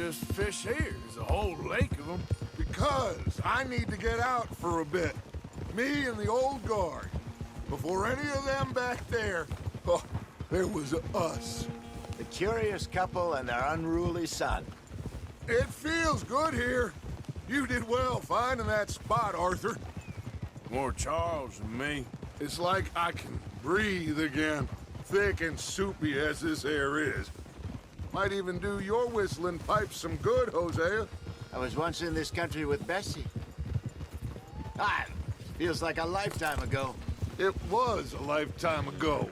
just fish here? There's a whole lake of them. Because I need to get out for a bit. Me and the old guard. Before any of them back there, oh, there was us. The curious couple and their unruly son. It feels good here. You did well finding that spot, Arthur. More Charles than me. It's like I can breathe again, thick and soupy as this air is. Might even do your whistling pipes some good, Hosea. I was once in this country with Bessie. Feels like a lifetime ago. It was a lifetime ago.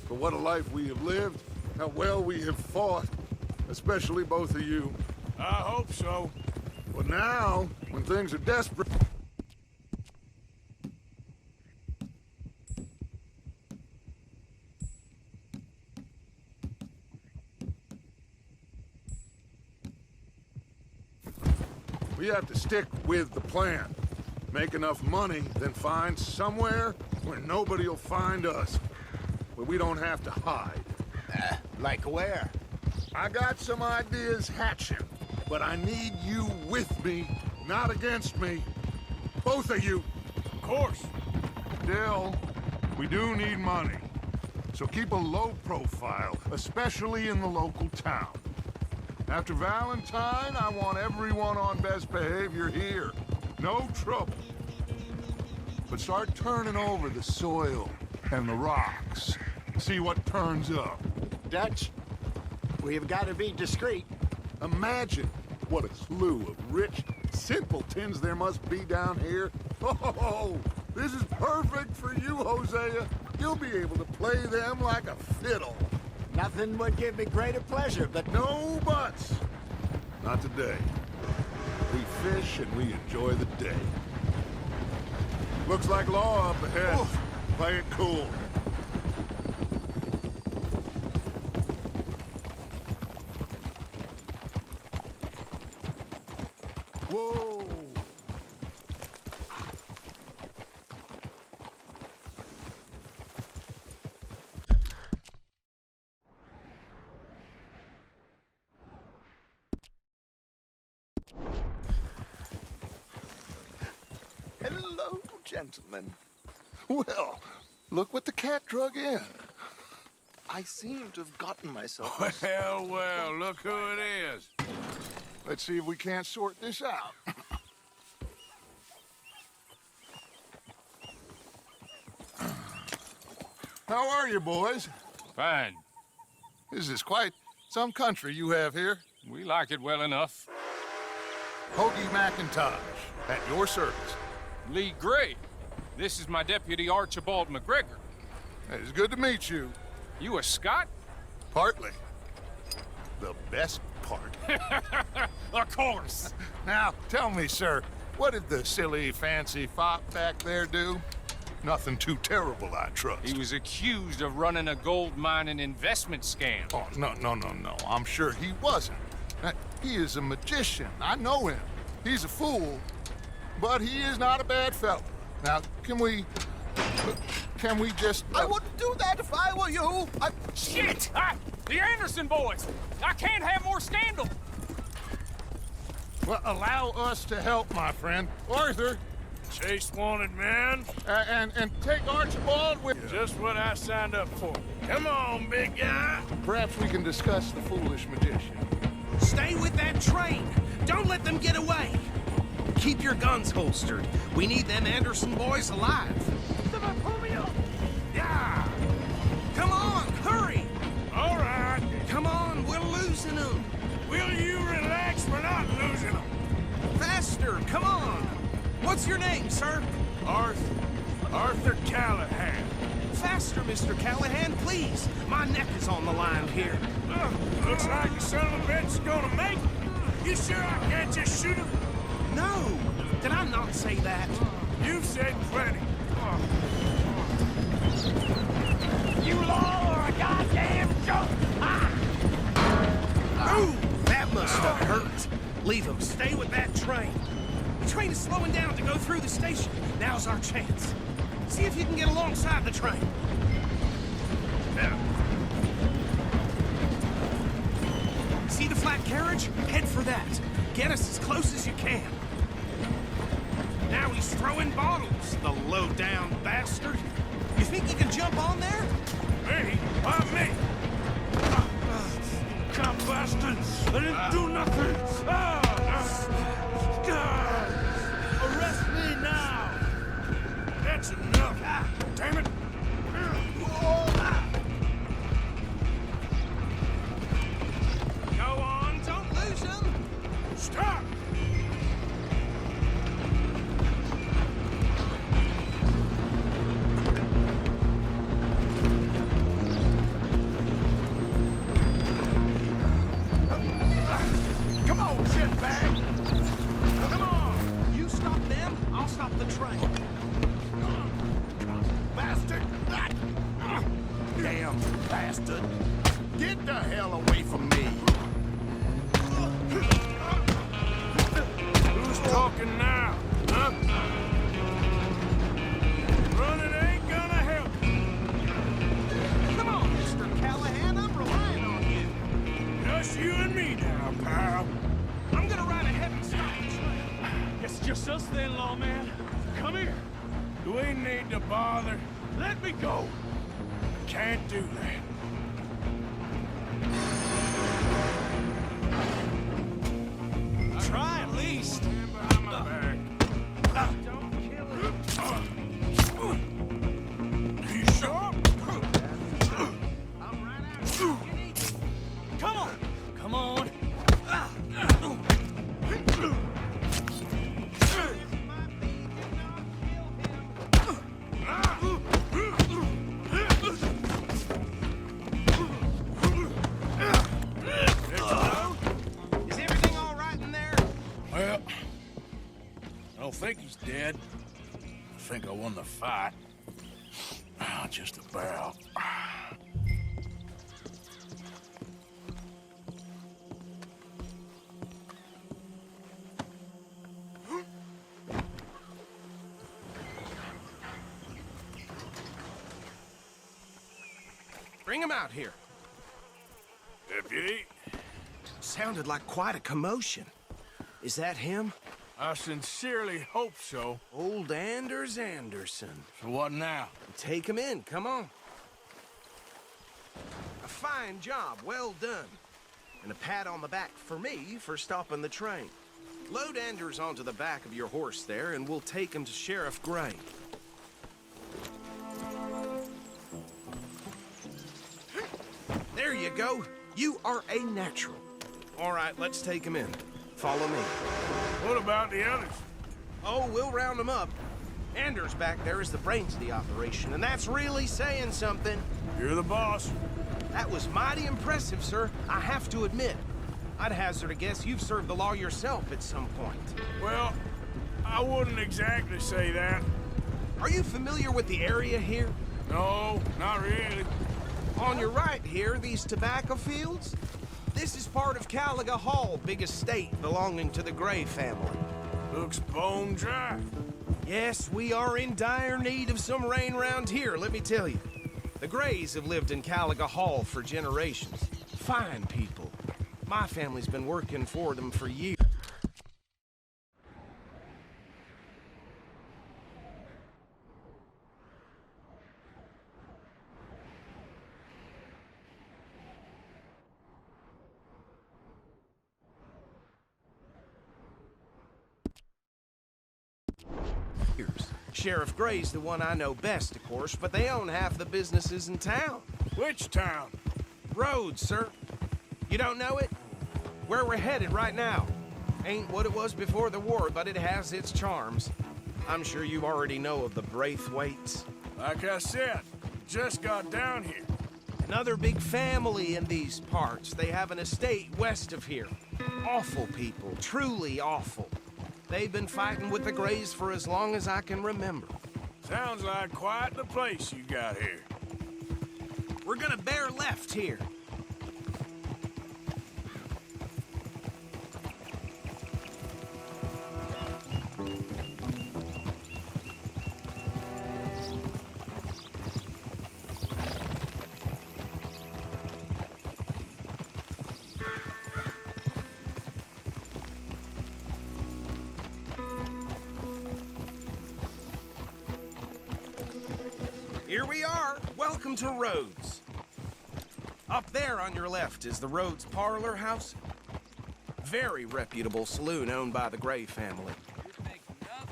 But what a life we have lived, how well we have fought, especially both of you. I hope so. But now, when things are desperate... we have to stick with the plan. Make enough money, then find somewhere where nobody will find us. Where we don't have to hide. Like where? I got some ideas hatching, but I need you with me, not against me. Both of you. Of course. Still, we do need money. So keep a low profile, especially in the local town. After Valentine, I want everyone on best behavior here. No trouble. But start turning over the soil and the rocks. See what turns up. Dutch, we've got to be discreet. Imagine what a slew of rich simpletons there must be down here. Oh, this is perfect for you, Hosea. You'll be able to play them like a fiddle. Nothing would give me greater pleasure, but No buts. Not today. We fish and we enjoy the day. Looks like law up ahead. Oof. Play it cool. Whoa. hello, gentlemen. Well, look what the cat drug in. I seem to have gotten myself. Well, well, look who it is. Let's see if we can't sort this out. How are you, boys? Fine. This is quite some country you have here. We like it well enough. Hoagie McIntosh, at your service. Lee Gray. This is my deputy Archibald McGregor. It's good to meet you. You a Scot? Partly. The best part. Of course. Now, tell me, sir, what did the silly, fancy fop back there do? Nothing too terrible, I trust. He was accused of running a gold mining investment scam. Oh, no. I'm sure he wasn't. He is a magician. I know him. He's a fool, but he is not a bad fellow. Now, can we just... I wouldn't do that if I were you. Shit! The Anderson boys! I can't have more scandal! Well, allow us to help, my friend. Arthur, Chase wanted man. and take Archibald with you. Just what I signed up for. Come on, big guy. Perhaps we can discuss the foolish magician. Stay with that train. Don't let them get away. Keep your guns holstered. We need them Anderson boys alive. Pull me up. Yeah. Come on, hurry. All right. Come on, we're losing them. Will you relax? We're not losing them. Faster, come on. What's your name, sir? Arthur Callahan. Faster, Mr. Callahan, please. My neck is on the line here. Looks like the son of a bitch is gonna make it. You sure I can't just shoot him? No, did I not say that? You've said plenty. You law or a goddamn joke! Ooh, that must have hurt. Leave them. Stay with that train. The train is slowing down to go through the station. Now's our chance. See if you can get alongside the train. See the flat carriage? Head for that. Get us as close as you can. Now he's throwing bottles, the low-down bastard. You think you can jump on there? Me? Why me? God bastard! I didn't do nothing! Arrest me now! That's enough! Damn it! Go on, don't lose him. Stop! Come on, shitbag! Come on! You stop them, I'll stop the train. Bastard! Damn bastard! Get the hell away from me! Who's talking now? Huh? Running ain't gonna help. Come on, Mr. Callahan, I'm relying on you. Just you and me now, pal. I'm gonna ride ahead and stop the train. It's just us then, lawman. Come here. Do we need to bother? Let me go. Can't do that. Try at least. Stand behind my back. Don't kill him. You sure? I'm right out. You need to. Come on. Come on. Is everything all right in there? Well, I don't think he's dead. I think I won the fight. Just about. Bring him out here. Deputy, Sounded like quite a commotion. Is that him? I sincerely hope so. Old Anders Anderson. So what now? Take him in, come on. A fine job, well done. And a pat on the back for me for stopping the train. Load Anders onto the back of your horse there, and we'll take him to Sheriff Gray. There you go. You are a natural. All right, let's take him in. Follow me. What about the others? Oh, we'll round them up. Anders back there is the brains of the operation, and that's really saying something. You're the boss. That was mighty impressive, sir. I have to admit. I'd hazard a guess you've served the law yourself at some point. Well, I wouldn't exactly say that. Are you familiar with the area here? No, not really. On your right here, these tobacco fields? This is part of Caliga Hall, big estate belonging to the Gray family. Looks bone dry. Yes, we are in dire need of some rain round here, let me tell you. The Grays have lived in Caliga Hall for generations. Fine people. My family's been working for them for years. Sheriff Gray's the one I know best, of course, but they own half the businesses in town. Which town? Rhodes, sir. You don't know it? Where we're headed right now. Ain't what it was before the war, but it has its charms. I'm sure you already know of the Braithwaites. Like I said, just got down here. Another big family in these parts. They have an estate west of here. Awful people, truly awful. They've been fighting with the Grays for as long as I can remember. Sounds like quite the place you got here. We're gonna bear left here. Here we are. Welcome to Rhodes. Up there on your left is the Rhodes Parlor House. Very reputable saloon owned by the Gray family.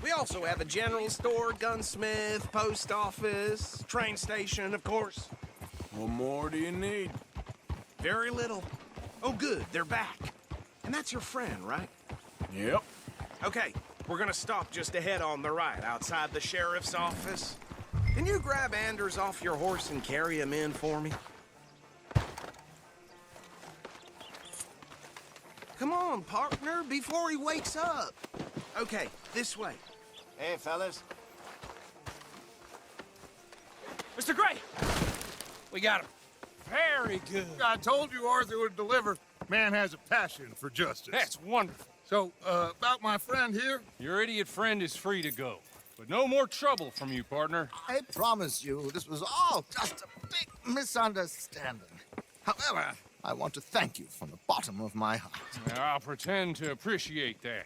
We also have a general store, gunsmith, post office, train station, of course. What more do you need? Very little. Oh, good, they're back. And that's your friend, right? Yep. Okay, we're gonna stop just ahead on the right, outside the sheriff's office. Can you grab Anders off your horse and carry him in for me? Come on, partner, before he wakes up. Okay, this way. Hey, fellas. Mr. Gray! We got him. Very good. I told you Arthur would deliver. Man has a passion for justice. That's wonderful. So, about my friend here? Your idiot friend is free to go. But no more trouble from you, partner. I promise you, this was all just a big misunderstanding. However, I want to thank you from the bottom of my heart. I'll pretend to appreciate that.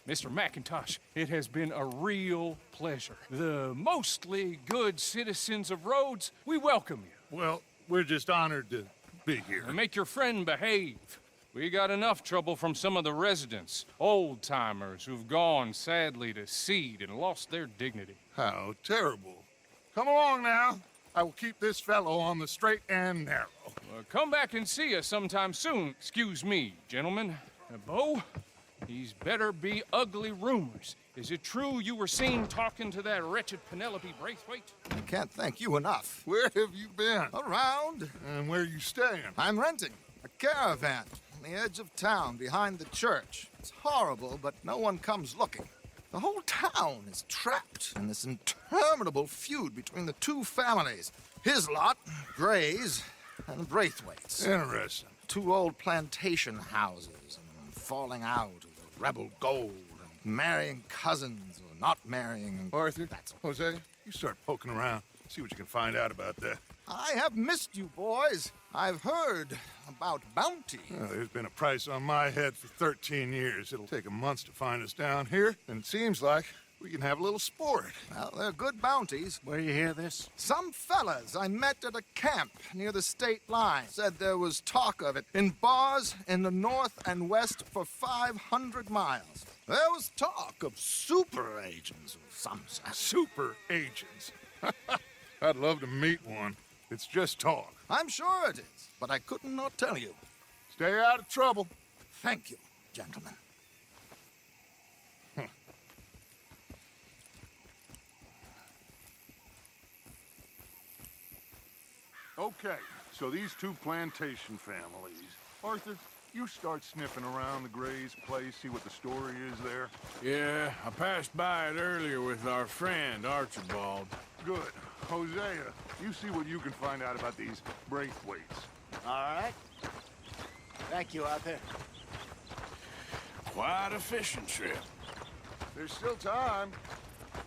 Mr. McIntosh, it has been a real pleasure. The mostly good citizens of Rhodes, we welcome you. Well, we're just honored to be here. And make your friend behave. We got enough trouble from some of the residents, old-timers who've gone, sadly, to seed and lost their dignity. How terrible. Come along now. I will keep this fellow on the straight and narrow. Come back and see us sometime soon. Excuse me, gentlemen. Bo, these better be ugly rumors. Is it true you were seen talking to that wretched Penelope Braithwaite? I can't thank you enough. Where have you been? Around, And where you staying? I'm renting a caravan on the edge of town behind the church. It's horrible, but no one comes looking. The whole town is trapped in this interminable feud between the two families. His lot, Gray's, and Braithwaite's. Interesting. Two old plantation houses and falling out of the rebel gold and marrying cousins or not marrying. Arthur, That's Jose, you start poking around. See what you can find out about that. I have missed you, boys. I've heard about bounty. Well, there's been a price on my head for 13 years. It'll take 'em months to find us down here, and it seems like we can have a little sport. Well, they're good bounties. Where you hear this? Some fellas I met at a camp near the state line said there was talk of it in bars in the north and west for 500 miles. There was talk of super agents of some sort. Super agents. I'd love to meet one. It's just talk. I'm sure it is, but I couldn't not tell you. Stay out of trouble. Thank you, gentlemen. Okay, so these two plantation families. Arthur, you start sniffing around the Gray's place, see what the story is there. Yeah, I passed by it earlier with our friend, Archibald. Good. Hosea, you see what you can find out about these Braithwaites. All right. Thank you, Arthur. Quite a fishing trip. There's still time.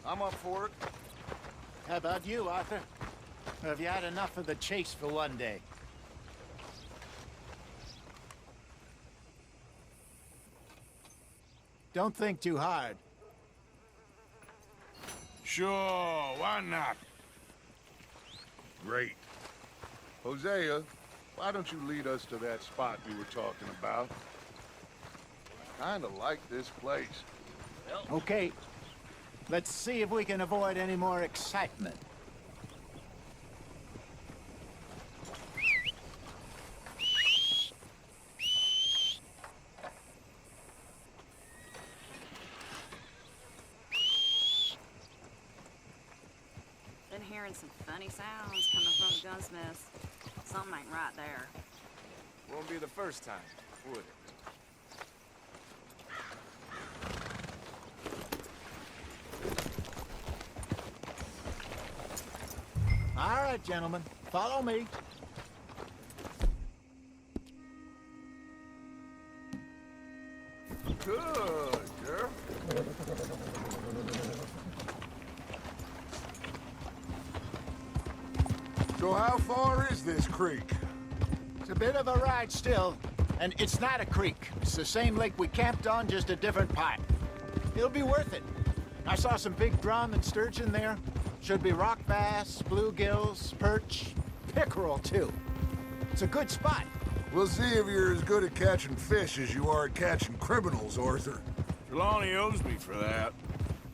I'm up for it. How about you, Arthur? Or have you had enough of the chase for one day? Don't think too hard. Sure, why not? Great. Hosea, why don't you lead us to that spot you were talking about? Kinda like this place. Okay. Let's see if we can avoid any more excitement. Been hearing some funny sounds coming from the gunsmiths. Something ain't right there. Won't be the first time, would it? All right, gentlemen. Follow me. Good, girl. So how far is this creek? It's a bit of a ride still, and it's not a creek. It's the same lake we camped on, just a different part. It'll be worth it. I saw some big drum and sturgeon there. Should be rock bass, bluegills, perch, pickerel, too. It's a good spot. We'll see if you're as good at catching fish as you are at catching criminals, Arthur. Trelawney owes me for that.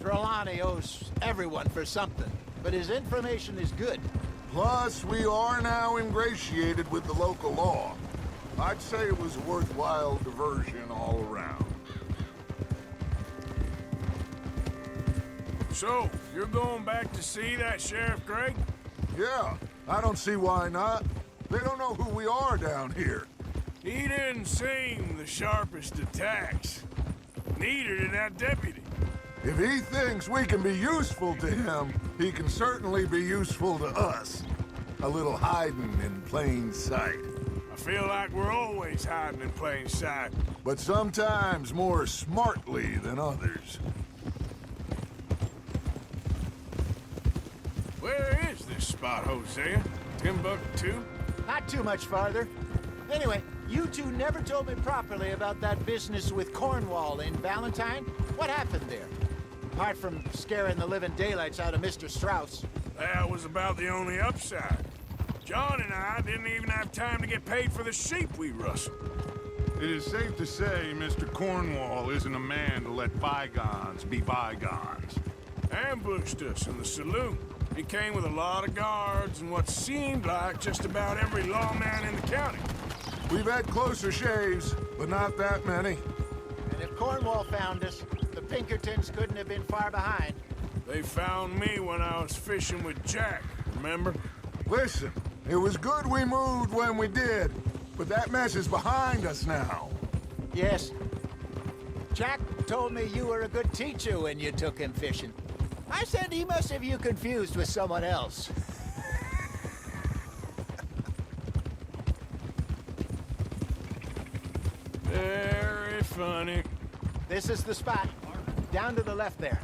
Trelawney owes everyone for something, but his information is good. Plus, we are now ingratiated with the local law. I'd say it was a worthwhile diversion all around. So, you're going back to see that Sheriff Gregg? Yeah, I don't see why not. They don't know who we are down here. He didn't seem the sharpest attacks. Neither did that deputy. If he thinks we can be useful to him, he can certainly be useful to us. A little hiding in plain sight. I feel like we're always hiding in plain sight. But sometimes more smartly than others. Where is this spot, Hosea? Timbuktu? Not too much farther. Anyway, you two never told me properly about that business with Cornwall in Valentine. What happened there? Apart from scaring the living daylights out of Mr. Strauss. That was about the only upside. John and I didn't even have time to get paid for the sheep we rustled. It is safe to say Mr. Cornwall isn't a man to let bygones be bygones. Ambushed us in the saloon. He came with a lot of guards and what seemed like just about every lawman in the county. We've had closer shaves, but not that many. And if Cornwall found us, the Pinkertons couldn't have been far behind. They found me when I was fishing with Jack, remember? Listen, it was good we moved when we did, but that mess is behind us now. Yes. Jack told me you were a good teacher when you took him fishing. I said he must have you confused with someone else. Very funny. This is the spot. Down to the left there.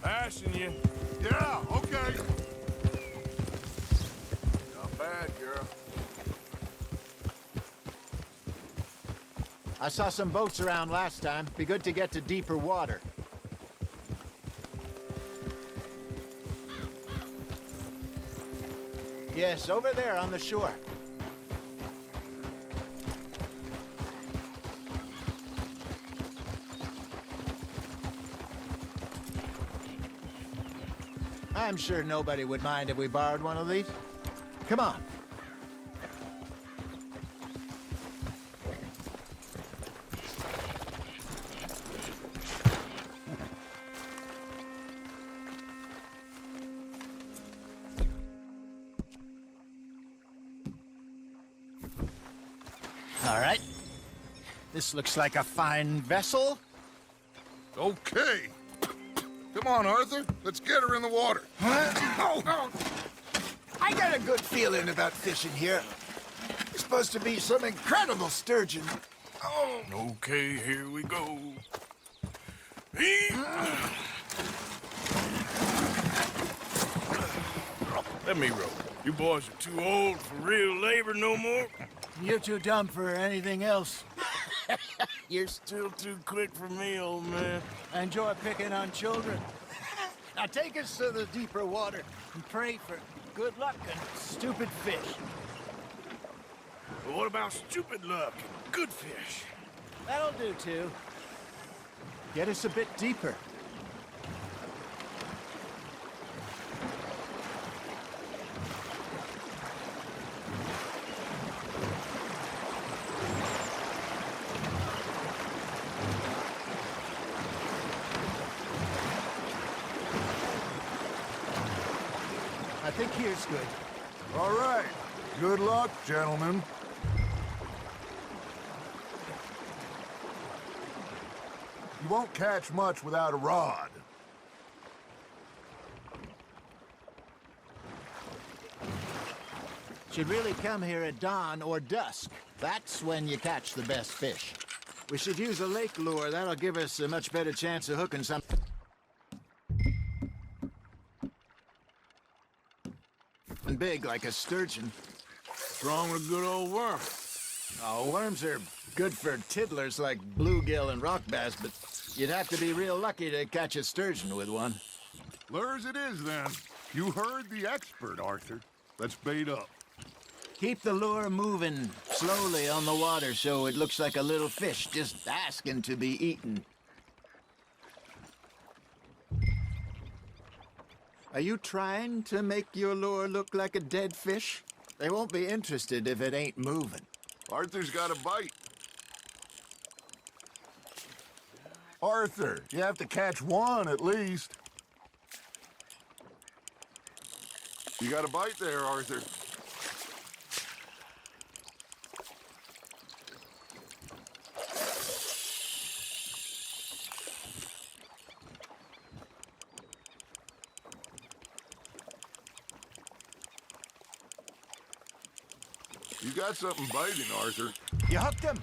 Passing you. Yeah, okay. Not bad, girl. I saw some boats around last time. Be good to get to deeper water. Yes, over there on the shore. I'm sure nobody would mind if we borrowed one of these. Come on. All right. This looks like a fine vessel. Okay. Come on, Arthur. Let's get her in the water. Oh. I got a good feeling about fishing here. It's supposed to be some incredible sturgeon. Oh. Okay, here we go. Let me row. You boys are too old for real labor no more. You're too dumb for anything else. You're still too quick for me, old man. I enjoy picking on children. Now take us to the deeper water and pray for good luck and stupid fish. But what about stupid luck and good fish? That'll do, too. Get us a bit deeper. I think here's good. All right. Good luck, gentlemen. You won't catch much without a rod. Should really come here at dawn or dusk. That's when you catch the best fish. We should use a lake lure. That'll give us a much better chance of hooking something big like a sturgeon. What's wrong with a good old worm? Oh, worms are good for tiddlers like bluegill and rock bass, but you'd have to be real lucky to catch a sturgeon with one. Lures it is, then. You heard the expert, Arthur. Let's bait up. Keep the lure moving slowly on the water so it looks like a little fish just asking to be eaten. Are you trying to make your lure look like a dead fish? They won't be interested if it ain't moving. Arthur's got a bite. Arthur, you have to catch one at least. You got a bite there, Arthur. You got something biting, Arthur. You hooked him.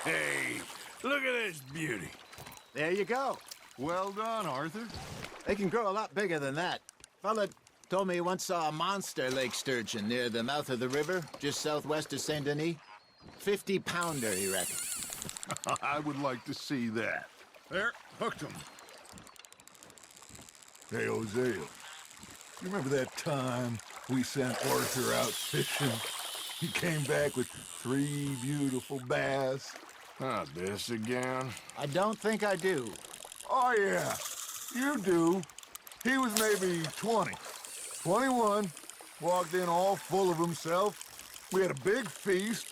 Hey, look at this beauty. There you go. Well done, Arthur. They can grow a lot bigger than that. Fella told me he once saw a monster lake sturgeon near the mouth of the river, just southwest of Saint Denis. 50-pounder, he reckoned. I would like to see that. There, hooked him. Hey, Hosea, you remember that time we sent Arthur out fishing? He came back with 3 beautiful bass. Not this again. I don't think I do. Oh, yeah, you do. He was maybe 20, 21, walked in all full of himself. We had a big feast,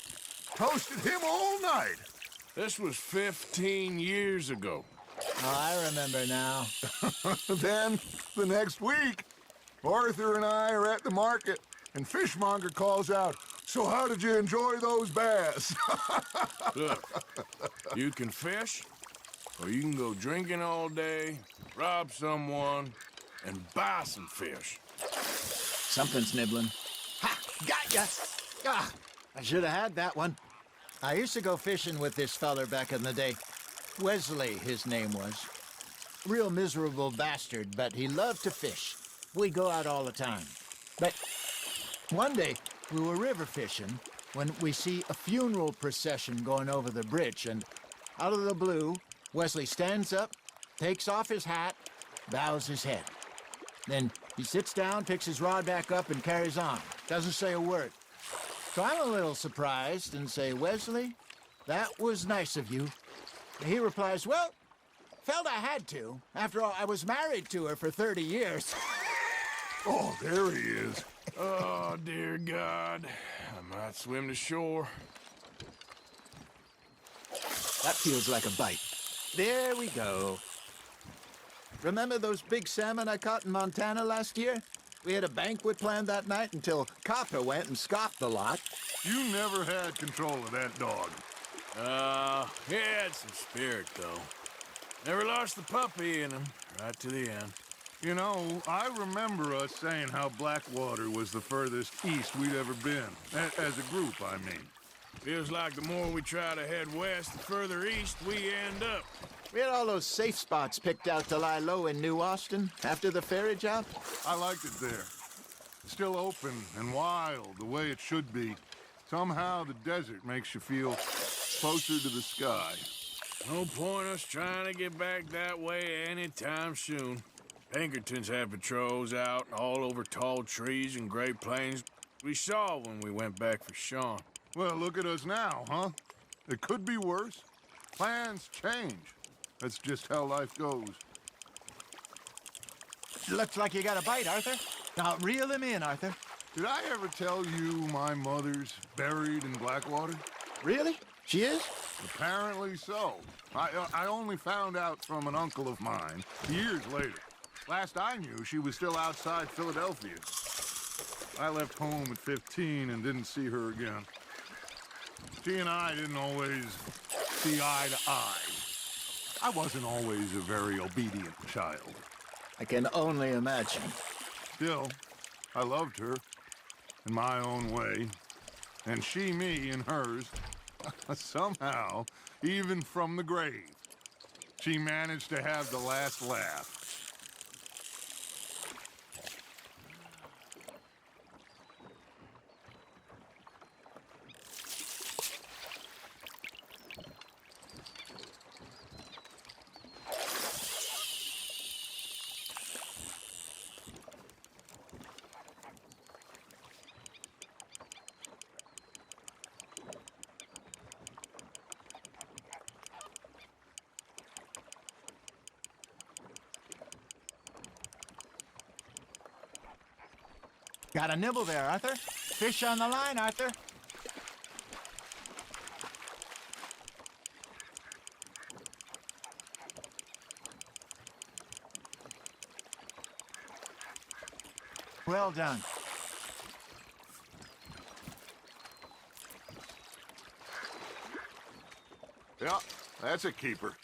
toasted him all night. This was 15 years ago. Oh, I remember now. Then, the next week, Arthur and I are at the market, and Fishmonger calls out, "So how did you enjoy those bass?" Look, you can fish, or you can go drinking all day, rob someone, and buy some fish. Something's nibbling. Ha! Got ya! Ah, I should have had that one. I used to go fishing with this feller back in the day. Wesley, his name was. Real miserable bastard, but he loved to fish. We'd go out all the time. But one day, we were river fishing when we see a funeral procession going over the bridge, and out of the blue, Wesley stands up, takes off his hat, bows his head. Then he sits down, picks his rod back up, and carries on. Doesn't say a word. So I'm a little surprised and say, "Wesley, that was nice of you." He replies, "Well, felt I had to. After all, I was married to her for 30 years. Oh, there he is. Oh, dear God. I might swim to shore. That feels like a bite. There we go. Remember those big salmon I caught in Montana last year? We had a banquet planned that night until Copper went and scoffed the lot. You never had control of that dog. He had some spirit, though. Never lost the puppy in him, right to the end. You know, I remember us saying how Blackwater was the furthest east we'd ever been. As a group, I mean. Feels like the more we try to head west, the further east we end up. We had all those safe spots picked out to lie low in New Austin after the ferry job. I liked it there. Still open and wild, the way it should be. Somehow the desert makes you feel closer to the sky. No point us trying to get back that way anytime soon. Pinkertons had patrols out all over tall trees and Great Plains. We saw when we went back for Sean. Well, look at us now, huh? It could be worse. Plans change. That's just how life goes. Looks like you got a bite, Arthur. Now, reel him in, Arthur. Did I ever tell you my mother's buried in Blackwater? Really? She is? Apparently so. I only found out from an uncle of mine years later. Last I knew, she was still outside Philadelphia. I left home at 15 and didn't see her again. She and I didn't always see eye to eye. I wasn't always a very obedient child. I can only imagine. Still, I loved her in my own way, and she me in hers. Somehow, even from the grave, she managed to have the last laugh. Got a nibble there, Arthur. Fish on the line, Arthur. Well done. Yeah, that's a keeper.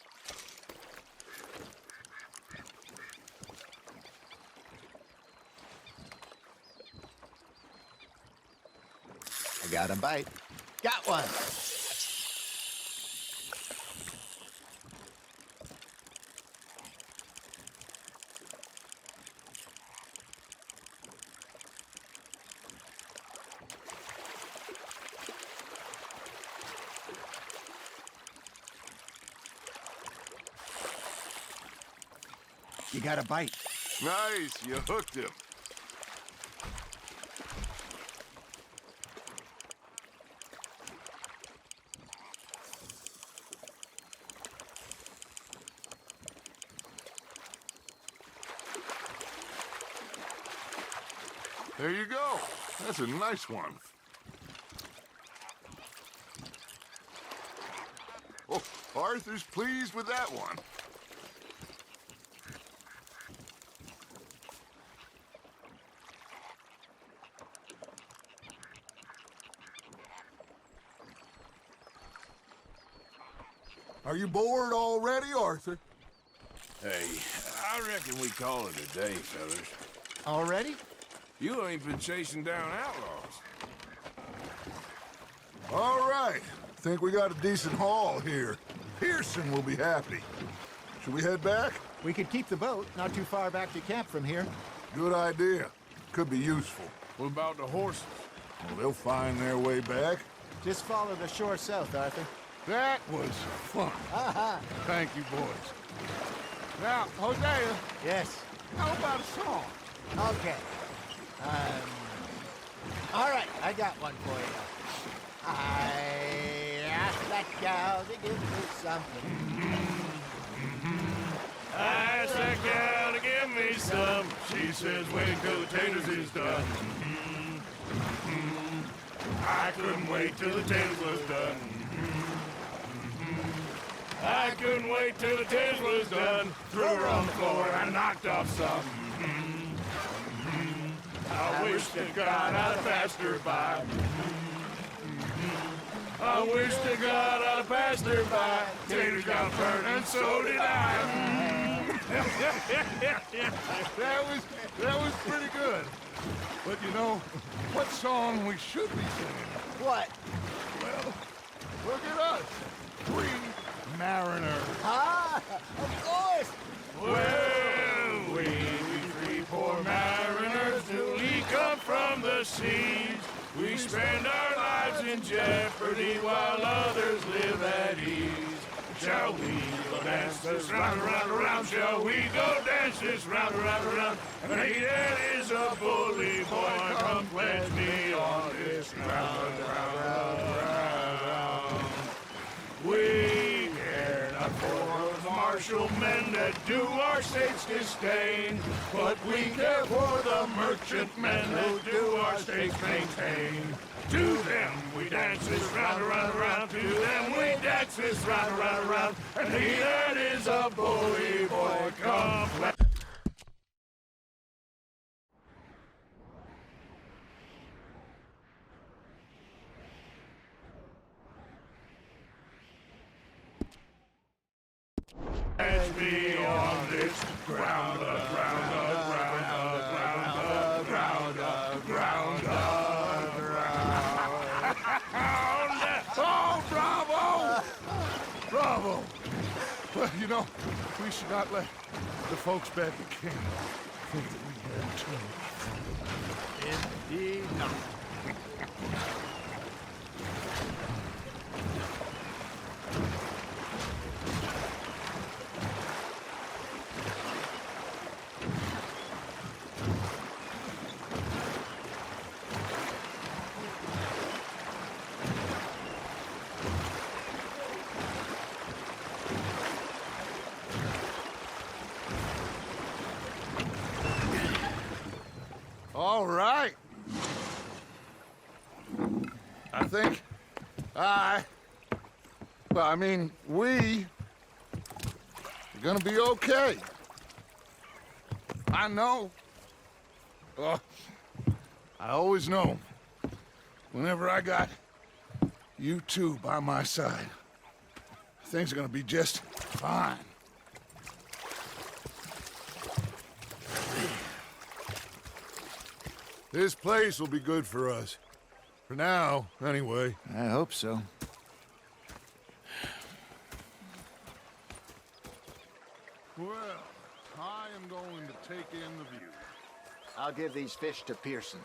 I got a bite. Got one. You got a bite. Nice, you hooked him. There you go. That's a nice one. Oh, Arthur's pleased with that one. Are you bored already, Arthur? Hey, I reckon we call it a day, fellas. Already? You ain't been chasing down outlaws. All right. Think we got a decent haul here. Pearson will be happy. Should we head back? We could keep the boat not too far back to camp from here. Good idea. Could be useful. What about the horses? Well, they'll find their way back. Just follow the shore south, Arthur. That was fun. Thank you, boys. Now, Hosea, Yes. how about a song? Okay. All right, I got one for you. I asked that gal to give me something. I asked that gal to give me some. She says, wait till the taters is done. I couldn't wait till the taters was done. I couldn't wait till the taters was done. Threw her on the floor and knocked off some. I wish to God I'd have passed her by. I wish to God I'd have passed her by. Taters got burned and so did I. That was pretty good. But you know, what song we should be singing? What? Well, look at us. 3 mariners. Ah, of course. Well, we three poor mariners, we come from the seas. We spend our lives in jeopardy while others live at ease. Shall we go dance this round, around, around? Shall we go dance this round, around, around? And he that is a bully boy, come pledge me on this round, round, round. We care not for the martial men that do our state's disdain, but we care for the merchantmen who do our state's maintain. To them we dance this round, around, around. To them we dance this round, around, around. And he that is a bully boy, come let Oh, bravo! Bravo! Well, you know, we should not let the folks back at camp think that we had too much fun. Indeed not. All right. I think we are gonna be okay. I know. I always know. Whenever I got you two by my side, things are gonna be just fine. This place will be good for us. For now, anyway. I hope so. Well, I am going to take in the view. I'll give these fish to Pearson.